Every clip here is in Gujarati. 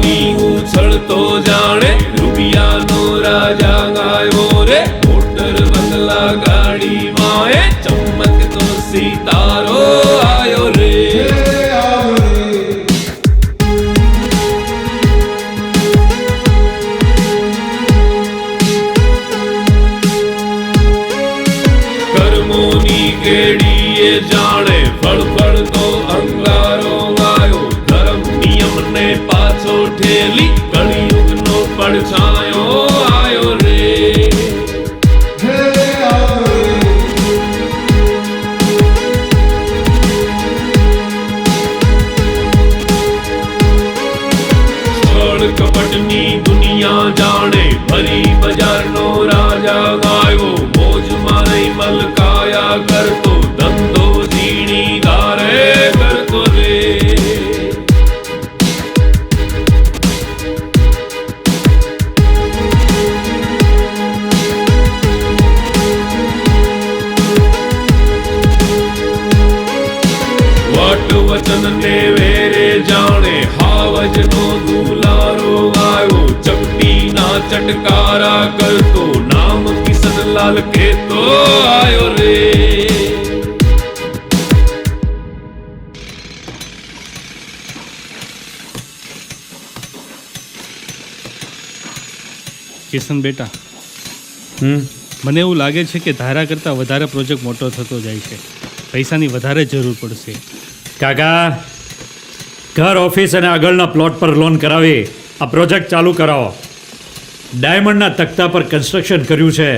પાણી ઉછળતો જાણે રૂપિયાનો રાજા આવ્યો રે મોટર બંગલા ગાડીમાં એ ચમકતો સિતારો આયો રે કર્મોની કેડીએ જાણે ફળફળતો અંગારો આવ્યો ધર્મ નિયમને પાછો ઠેલી કળિયુગનો પડછાયો આયો રે સ્થળ કપટની દુનિયા જાણે ભરી બજારનો રાજા આવ્યો મોજમાં રહી મલકાયા કરતો ધંધો ઝીણી ધારે કરતો રે વટ વચન ને વેરે જાણે હાવજનો દુલારો આવ્યો ચપટીના ચટકારા કરતો નામ કિશનલાલ કેતો આયો રે કિશન બેટા મને એવું લાગે છે કે ધારા કરતાં વધારે પ્રોજેક્ટ મોટો થતો જાય છે પૈસાની વધારે જરૂર પડશે કાકા ઘર ઓફિસ અને આગળના પ્લોટ પર લોન કરાવી આ પ્રોજેક્ટ ચાલુ કરાવો ડાયમંડના તખ્તા પર કન્સ્ટ્રક્શન કર્યું છે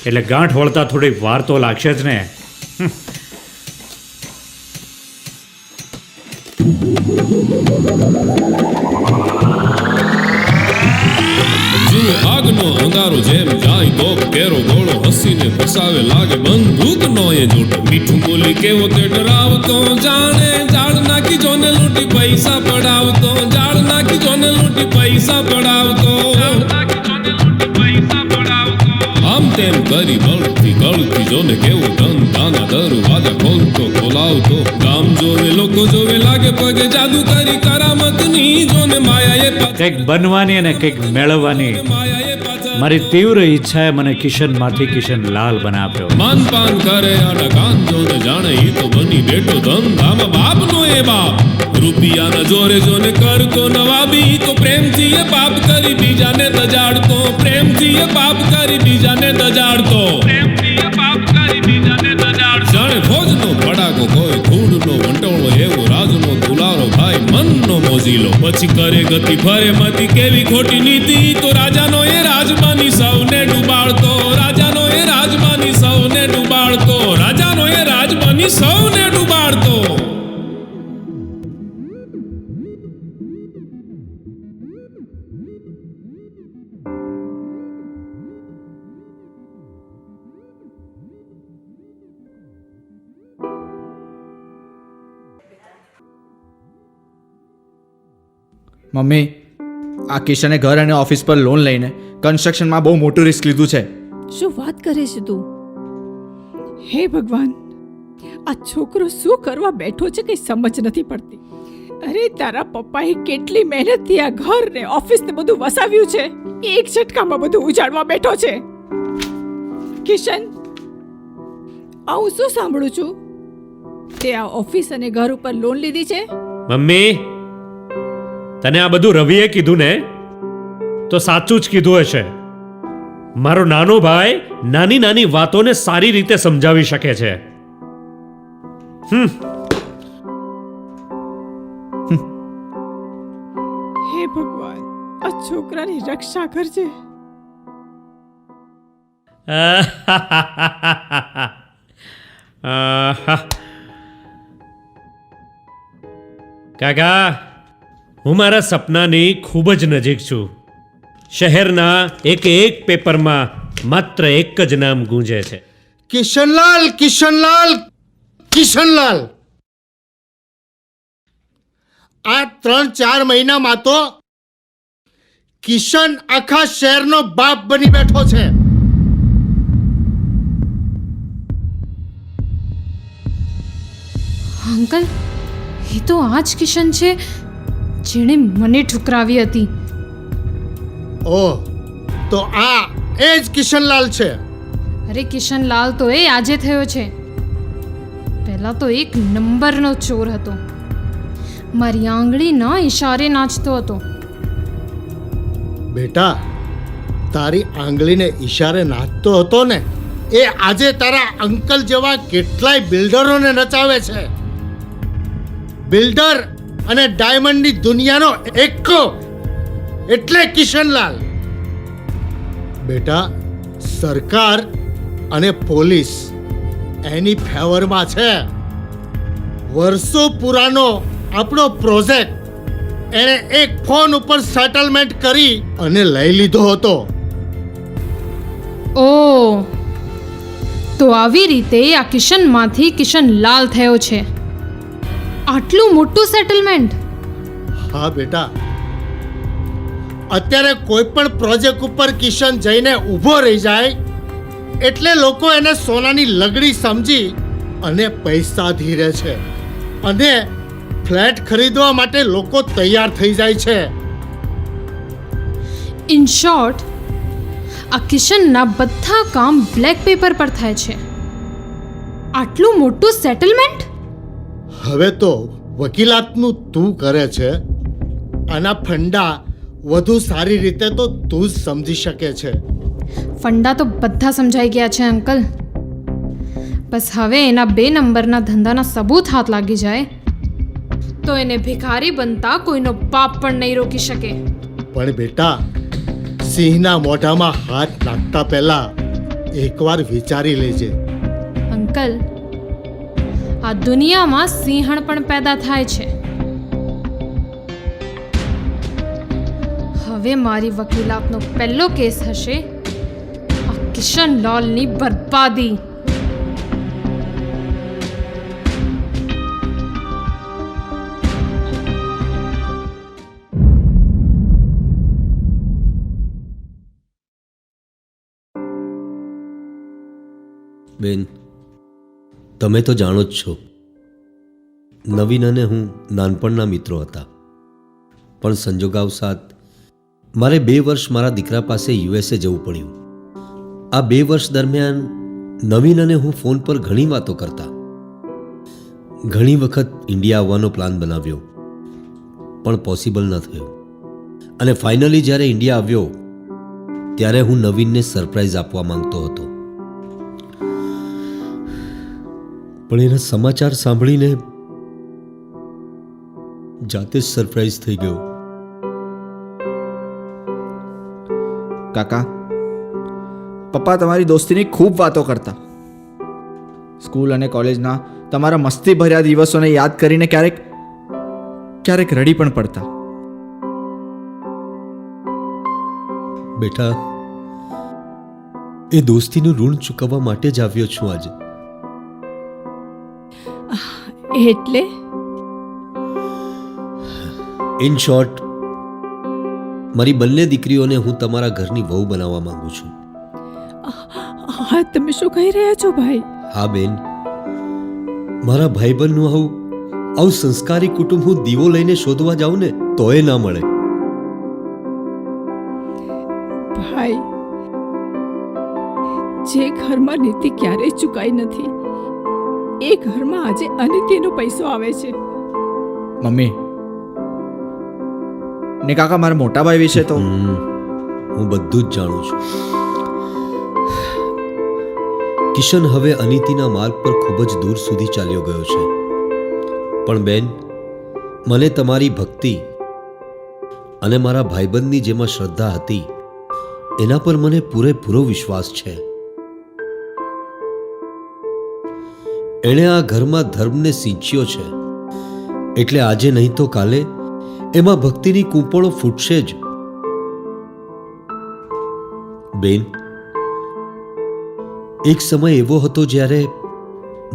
એટલે ગાંઠ વળતા થોડી વાર તો લાગશે જ ને આગનો અંગારો જેમ જાય તો કેરો ગોળો હસીને ફસાવે લાગે બંદૂકનો એ જોટો મીઠું બોલી કેવો તે ડરાવતો જાણે જાળ નાખી જોને લૂંટી પૈસા પડાવતો જાળ નાખી જોને લૂંટી પૈસા પડાવતો આમ તેમ કરી બળતી ગળતી જોને કેવો ધંધાના દરવાજા ખોલતો ખોલાવતો ગામ જોવે લોકો જોવે લાગે પગે જાદુ કરી કરામતની જોને માયાએ કંઈક બનવાની અને કંઈક મેળવવાની મારી તીવ્ર ઈચ્છાએ મને કિશનમાંથી કિશનલાલ બનાવ્યો માનપાન કરે આડા કાન જોને જાણે ઈ તો બની બેઠો ધંધામાં બાપનો એ બાપ રૂપિયાના જોરે જોને કરતો નવાબી તો પ્રેમથી એ પાપ કરી બીજાને દજાડતો પ્રેમથી એ પાપ કરી બીજાને દજાડતો જાણે ફોજનો ફડાકો કોઈ ધૂળનો વંટોળો એવો રાજનો દુલારો ભાઈ મનનો મોજીલો પછી કરે ગતિ ફરે મતી કેવી ખોટી નીતિ તો રાજાનો એ રાજમાની સૌને ડૂબાડતો રાજાનો એ રાજમાની સૌને ડૂબાડતો રાજાનો એ રાજમાની સૌને ડૂબાડતો મમ્મી આ કિશને ઘર અને ઓફિસ પર લોન લઈને કન્સ્ટ્રક્શનમાં બહુ મોટું રિસ્ક લીધું છે શું વાત કરે છે તું? હે ભગવાન, આ છોકરો શું કરવા બેઠો છે કઈ સમજ નથી પડતી. અરે તારા પપ્પાએ કેટલી મહેનતથી આ ઘર ને ઓફિસ ને બધું વસાવ્યું છે, એક ઝટકામાં બધું ઉજાડવા બેઠો છે. કિશન, આવું શું સાંભળું છું? તે આ ઓફિસ અને ઘર ઉપર લોન લીધી છે? મમ્મી, તને આ બધું રવિએ કીધું ને તો સાચું જ કીધું હશે. મારો નાનો ભાઈ નાની નાની વાતોને સારી રીતે સમજાવી શકે છે. હે ભગવાન, આ છોકરાની રક્ષા કરજે. કાકા, હું મારા સપનાની ખૂબ જ નજીક છું. શહેરના એક પેપરમાં માત્ર એક જ નામ ગૂંજે છે, કિશનલાલ, કિશનલાલ, કિશનલાલ. આ 3-4 મહિનામાં તો કિશન આખા શહેરનો બાપ બની બેઠો છે. અંકલ, એ તો આ જ કિશન છે જેણે મને ઠુકરાવી હતી. ઓહ, તો આ એ જ કિશનલાલ છે. અરે કિશનલાલ તો એ આજે થયો છે. પહેલા તો એક નંબરનો ચોર હતો. મારી આંગળીના ઈશારે નાચતો હતો. બેટા, તારી આંગળીને ઈશારે નાચતો હતો ને, એ આજે તારા અંકલ જેવા કેટલાય બિલ્ડરોને નચાવે છે. બિલ્ડર અને ડાયમંડની દુનિયાનો એકો એટલે કિશનલાલ. બેટા, સરકાર અને પોલીસ એની ફેવરમાં છે. વર્ષો પુરાનો આપણો પ્રોજેક્ટ એણે એક ફોન ઉપર સેટલમેન્ટ કરી અને લઈ લીધો હતો. ઓ, તો આવી રીતે આ કિશનમાંથી કિશનલાલ થયો છે. આટલું મોટું સેટલમેન્ટ. હા બેટા, અત્યારે કોઈ પણ પ્રોજેક્ટ ઉપર કિશન જઈને ઊભો રહી જાય એટલે લોકો એને સોનાની લગડી સમજી અને પૈસા ધીરે છે અને ફ્લેટ ખરીદવા માટે લોકો તૈયાર થઈ જાય છે. ઇન શોર્ટ, આ કિશનના બધા કામ બ્લેક પેપર પર થાય છે. આટલું મોટું સેટલમેન્ટ. હવે તો વકીલાતનું તું કરે છે. આના ફંડા વધુ સારી રીતે તો તું જ સમજી શકે છે. ફંડા તો બધા સમજાઈ ગયા છે અંકલ. બસ હવે એના 2 નંબરના ધંધાના સબૂત હાથ લાગી જાય તો એને ભિખારી બનતા કોઈનો પાપ પણ નહીં રોકી શકે. પણ બેટા, સિંહના મોઢામાં હાથ નાખતા પહેલા એકવાર વિચારી લેજે. અંકલ, આ દુનિયામાં સિંહણ પણ પેદા થાય છે. હવે મારી વકીલાતનો પહેલો કેસ હશે આ કિશનલાલની બરબાદી. બેન, તમે તો જાણો જ છો, નવીન અને હું નાનપણના મિત્રો હતા. પણ સંજોગાવસાથ મારે 2 વર્ષ મારા દીકરા પાસે યુએસએ જવું પડ્યું. આ 2 વર્ષ દરમિયાન નવીન અને હું ફોન પર ઘણી વાતો કરતા. ઘણી વખત ઇન્ડિયા આવવાનો પ્લાન બનાવ્યો પણ પોસિબલ ન થયો. અને ફાઇનલી જ્યારે ઇન્ડિયા આવ્યો ત્યારે હું નવીનને સરપ્રાઈઝ આપવા માંગતો હતો. પણ એના સમાચાર સાંભળીને જાતે જ સરપ્રાઈઝ થઈ ગયો. કાકા, પપ્પા તમારી દોસ્તીની ખૂબ વાતો કરતા. સ્કૂલ અને કોલેજના તમારા મસ્તી ભર્યા દિવસોને યાદ કરીને ક્યારેક ક્યારેક રડી પણ પડતા. બેટા, એ દોસ્તીનું ઋણ ચૂકવવા માટે જ આવ્યો છું આજે. એટલે ઇન શોર્ટ, મારી બંને દીકરીઓને હું તમારા ઘરની વહુ બનાવવા માંગુ છું. હા, તમે શું કહી રહ્યા છો ભાઈ? હા બેન, મારા ભાઈબંધનું આવું સંસ્કારી કુટુંબ હું દીવો લઈને શોધવા જાઉં ને તોય ના મળે. ભાઈ, જે ઘરમાં નીતિ ક્યારેય ચૂકાઈ નથી એ ઘરમાં આજે અનિતિનો પૈસો આવે છે. મમ્મી ને કાકા, મારા મોટા ભાઈ વિશે તો હું બધું જ જાણું છું. કિશન હવે અનિતિના માર્ગ પર ખૂબ જ દૂર સુધી ચાલ્યો ગયો છે. પણ બેન, મને તમારી ભક્તિ અને મારા ભાઈબંધની જેમાં શ્રદ્ધા હતી એના પર મને પૂરેપૂરો વિશ્વાસ છે. એણે આ ઘરમાં ધર્મને સિંચ્યો છે એટલે આજે નહીં તો કાલે એમાં ભક્તિની કૂંપળો ફૂટશે જ. બેન, એક સમય એવો હતો જ્યારે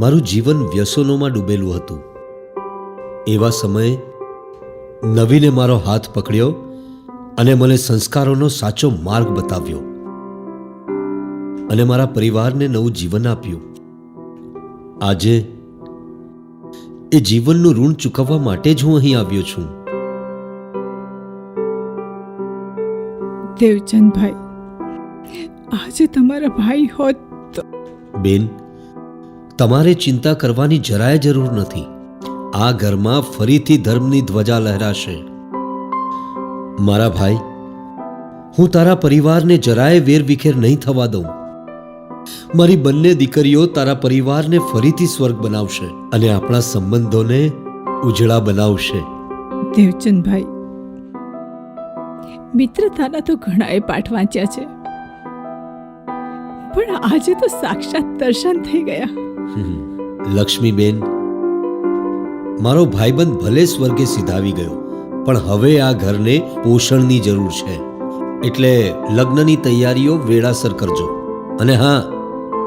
મારું જીવન વ્યસનોમાં ડૂબેલું હતું. એવા સમયે નવીને મારો હાથ પકડ્યો અને મને સંસ્કારોનો સાચો માર્ગ બતાવ્યો અને મારા પરિવારને નવું જીવન આપ્યું. આજે એ જીવનનું ઋણ ચૂકવવા માટે જ હું અહીં આવ્યો છું. દેવચંદભાઈ, આજે તમારા ભાઈ હોત તો બેન, તમારે ચિંતા કરવાની જરાય જરૂર નથી. આ ઘરમાં ફરીથી ધર્મની ધ્વજા લહેરાશે. મારા ભાઈ, હું તારા પરિવારને જરાય વેરવિખેર નહીં થવા દઉં. મારી બંને દીકરીઓ તારા પરિવારને ફરીથી સ્વર્ગ બનાવશે અને આપણા સંબંધોને ઉજળા બનાવશે. દેવચંદભાઈ, મિત્રતાના તો ઘણાએ પાઠ વાંચ્યા છે, પણ આજે તો સાક્ષાત દર્શન થઈ ગયા. લક્ષ્મીબેન, મારો ભાઈબંધ ભલે સ્વર્ગે સિધાવી ગયો, પણ હવે આ ઘરને પોષણની જરૂર છે. એટલે લગ્નની તૈયારીઓ વેળાસર કરજો. અને હા,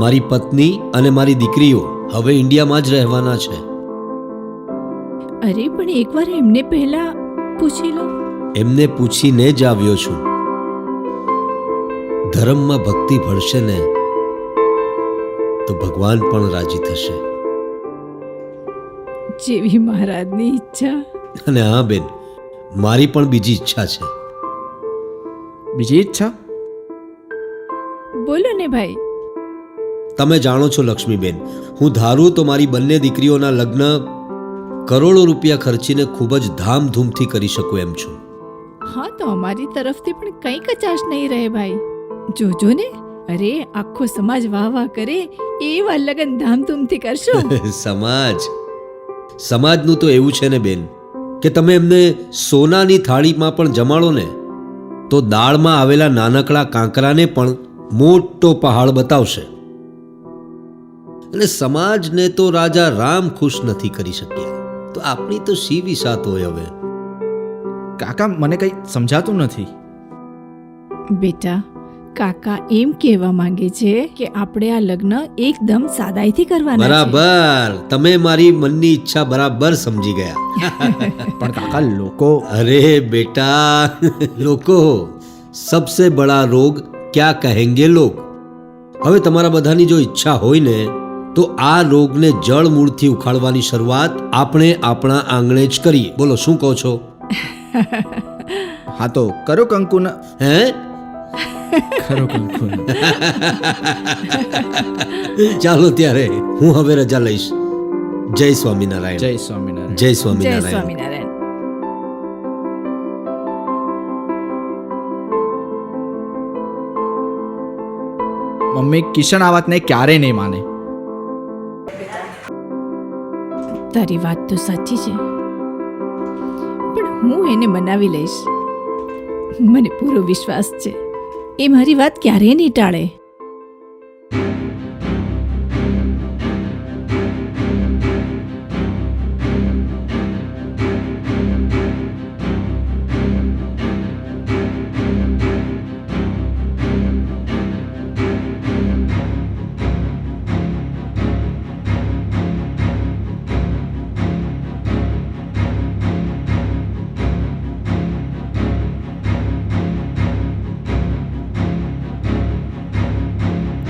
મારી પત્ની અને મારી દીકરીઓ હવે ઇન્ડિયામાં જ રહેવાના છે. અરે પણ એકવાર એમને પહેલા પૂછી લો. એમને પૂછીને જ આવ્યો છું. ધર્મમાં ભક્તિ ભળશે ને તો ભગવાન પણ રાજી થશે. જેવી મહારાજની ઈચ્છા. અને હા બેન, મારી પણ બીજી ઈચ્છા છે. બીજી ઈચ્છા? બોલો ને ભાઈ. તમે જાણો છો લક્ષ્મીબેન, હું ધારું તો મારી બંને દીકરીઓના લગ્ન કરોડો રૂપિયા ખર્ચીને ખૂબ જ ધામધૂમથી કરી શકું એમ છું. હા, તો અમારી તરફથી પણ કંઈ કચાશ નહીં રહે ભાઈ. જોજો ને, અરે આખો સમાજ વાહ વાહ કરે એવા લગન ધામધૂમથી કરશો. સમાજનું તો એવું છે ને બેન, કે તમે એમને સોનાની થાળીમાં પણ જમાડો ને તો દાળમાં આવેલા નાનકડા કાંકરાને પણ મોટો પહાડ બતાવશે. અને સમાજને તો રાજા રામ ખુશ નથી કરી શક્યા, તો આપણી તો શી વિસાત હોય હવે. કાકા, મને કંઈ સમજાતું નથી. બેટા, કાકા એમ કહેવા માંગે છે કે આપણે આ લગ્ન એકદમ સાદાઈથી કરવાના છે. બરાબર, તમે મારી મનની ઈચ્છા બરાબર સમજી ગયા. પણ કાકા, લોકો અરે બેટા, લોકો સબસે બડા રોગ ક્યા કહેંગે લોગ. હવે તમારા બધાની જો ઈચ્છા હોય ને તો આ રોગને જળ મૂળથી ઉખાડવાની શરૂઆત આપણે આપણા આંગણે જ કરીએ. બોલો, શું કહો છો? હા, તો કરો કંકુના. હે? કરો કંકુના. ચાલો ત્યારે હું હવે રજા લઈશ. જય સ્વામિનારાયણ. જય સ્વામિનારાયણ. જય જય સ્વામિનારાયણ. સ્વામિનારાયણ. મમ્મી, કિશન આ વાતને ક્યારેય નહીં માને. તારી વાત તો સાચી છે, પણ હું એને મનાવી લઈશ. મને પૂરો વિશ્વાસ છે એ મારી વાત ક્યારેય નહીં ટાળે.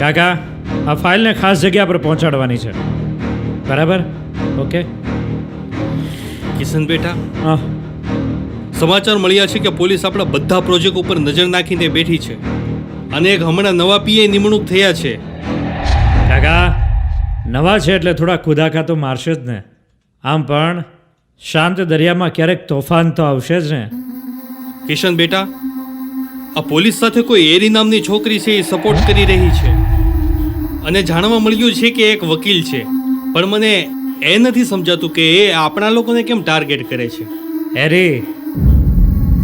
કાકા, આ ફાઇલને ખાસ જગ્યા પર પહોંચાડવાની છે, બરાબર? ઓકે. કિશન બેટા, હા, સમાચાર મળ્યા છે કે પોલીસ આપણા બધા પ્રોજેક્ટ ઉપર નજર નાખીને બેઠી છે અને એક હમણાં નવા પીએ નિમણૂક થયા છે. કાકા, નવા છે એટલે થોડા કુદાકા તો મારશે જ ને. આમ પણ શાંત દરિયામાં ક્યારેક તોફાન તો આવશે જ ને. કિશન બેટા, આ પોલીસ સાથે કોઈ એરી નામની છોકરી છે એ સપોર્ટ કરી રહી છે અને જાણવા મળ્યું છે કે એક વકીલ છે, પણ મને એ નથી સમજાતું કે એ આપણા લોકોને કેમ ટાર્ગેટ કરે છે. એરી,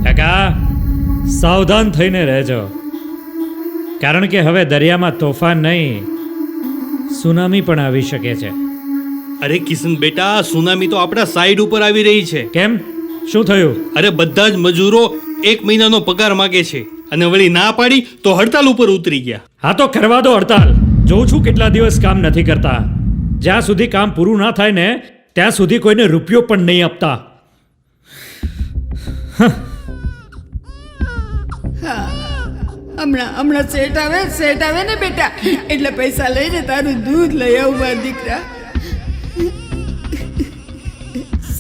કાકા સાવધાન થઈને રહેજો, કારણ કે હવે દરિયામાં તોફાન નહીં, સુનામી પણ આવી શકે છે. અરે કિશન બેટા, સુનામી તો આપણા સાઈડ ઉપર આવી રહી છે. કેમ, શું થયું? અરે બધા જ મજૂરો 1 મહિનાનો પગાર માગે છે અને વળી ના પાડી તો હડતાલ ઉપર ઉતરી ગયા. હા તો કરવા દો હડતાલ. જોઉં છું કેટલા દિવસ કામ નથી કરતા. જ્યાં સુધી કામ પૂરું ના થાય ને ત્યાં સુધી કોઈને રૂપિયો પણ નહીં આપતા. હમણાં સેટ આવે ને બેટા, એટલે પૈસા લઈને તારું દૂધ લઈ આવું મારા દીકરા.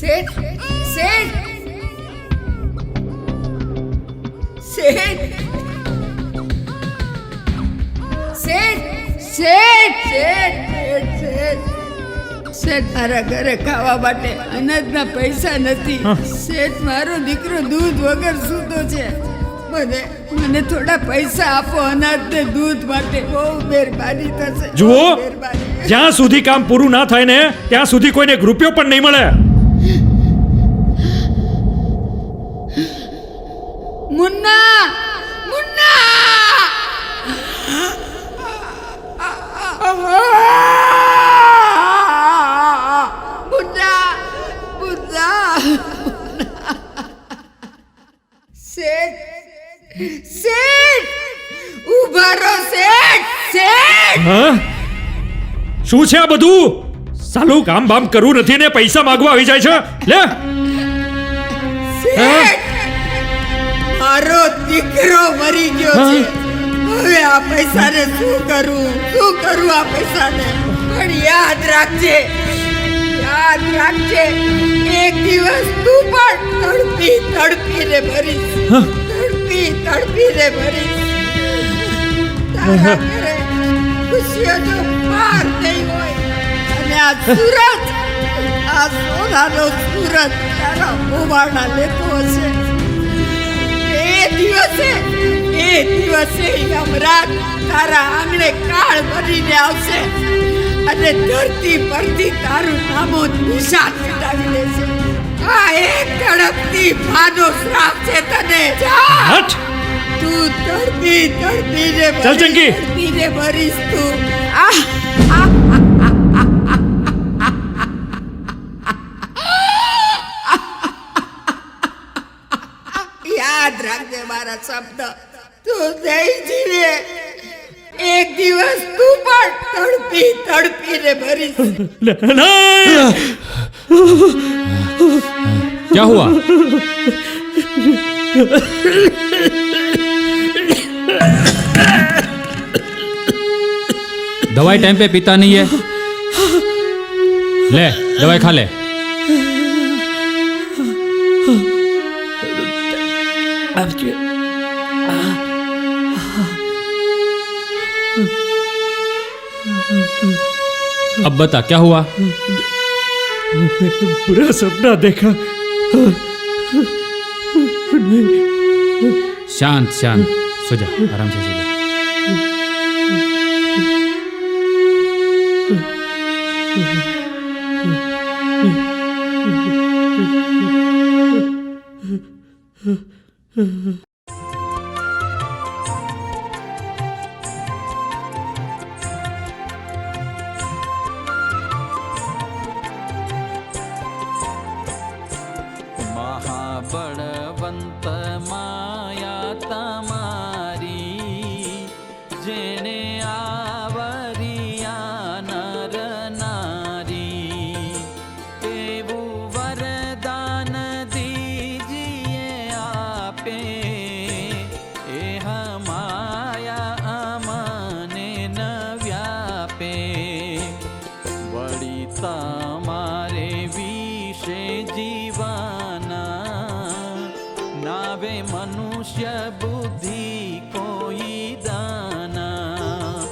સેટ સેટ સેટ શેઠ શેઠ શેઠ શેઠ શેઠ શેઠ મારા ઘરે ખાવા માટે અનાજના પૈસા નથી. શેઠ મારો દીકરો દૂધ વગર સૂતો છે. મને થોડા પૈસા આપો અનાજ ને દૂધ માટે. બહુ મહેરબાની થશે. જુઓ, બહુ મહેરબાની. જ્યાં સુધી કામ પૂરું ના થાય ને ત્યાં સુધી કોઈને એક રૂપિયો પણ નહીં મળે. મુન્ના મુન્ના મુન્ના મુન્ના શેઠ શેઠ ઉભા રહો શેઠ શેઠ. હા? શું છે આ બધું? સાલું કામ બામ કરવું નથી ને પૈસા માંગવા આવી જાય છે. લે શેઠ મારો દીકરો મરી ગયો છે. હવે આ પૈસાને શું કરું આ પૈસાને? પણ યાદ રાખજે એક દિવસ તું પણ તડપીને ભરીશ. તડપીને ભરીશ. તારા ઘરે ખુશીઓનો પાર નહીં હોય અને આ સુરત, આ સોનાનો સુરત તારા મોવાણા લેતો હશે. એ દિવસે યમરાજ તારા આંગણે કાળ બનીને આવશે અને ધરતી પરથી તારું નામો નિશાન મિટાવી દેશે. આ એક તડપતી માનો શ્રાપ છે તને. હટ! તું તડપીને ચાલ ચંકી. તડપીને ભરીશ તું. યાદ રાખજે મારા શબ્દ. તું નહીં જીવે એક દિવસ તું પણ તડપીને ભરીશ. ના! क्या हुआ? दवाई टाइम पे पीता नहीं है. ले दवाई खा ले. अब बता क्या हुआ? बुरा सपना देखा. शांत शांत सो जा, आराम से सो जा. બળવંત માયા તમારી જેને આવરિયા નર નારી એવું વરદાન દીજીએ આપે એ માયા અમને ન વ્યાપે વળી તમારે વિશે જીવાના નાવે મનુષ્ય બુદ્ધિ કોઈ દાના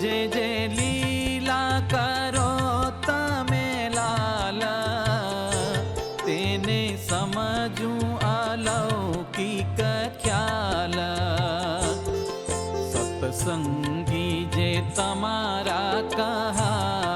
જે જે લીલા કરો તમે લાલા તેને સમજું અલૌકિક ખ્યાલ સત્સંગી જે તમારા કહા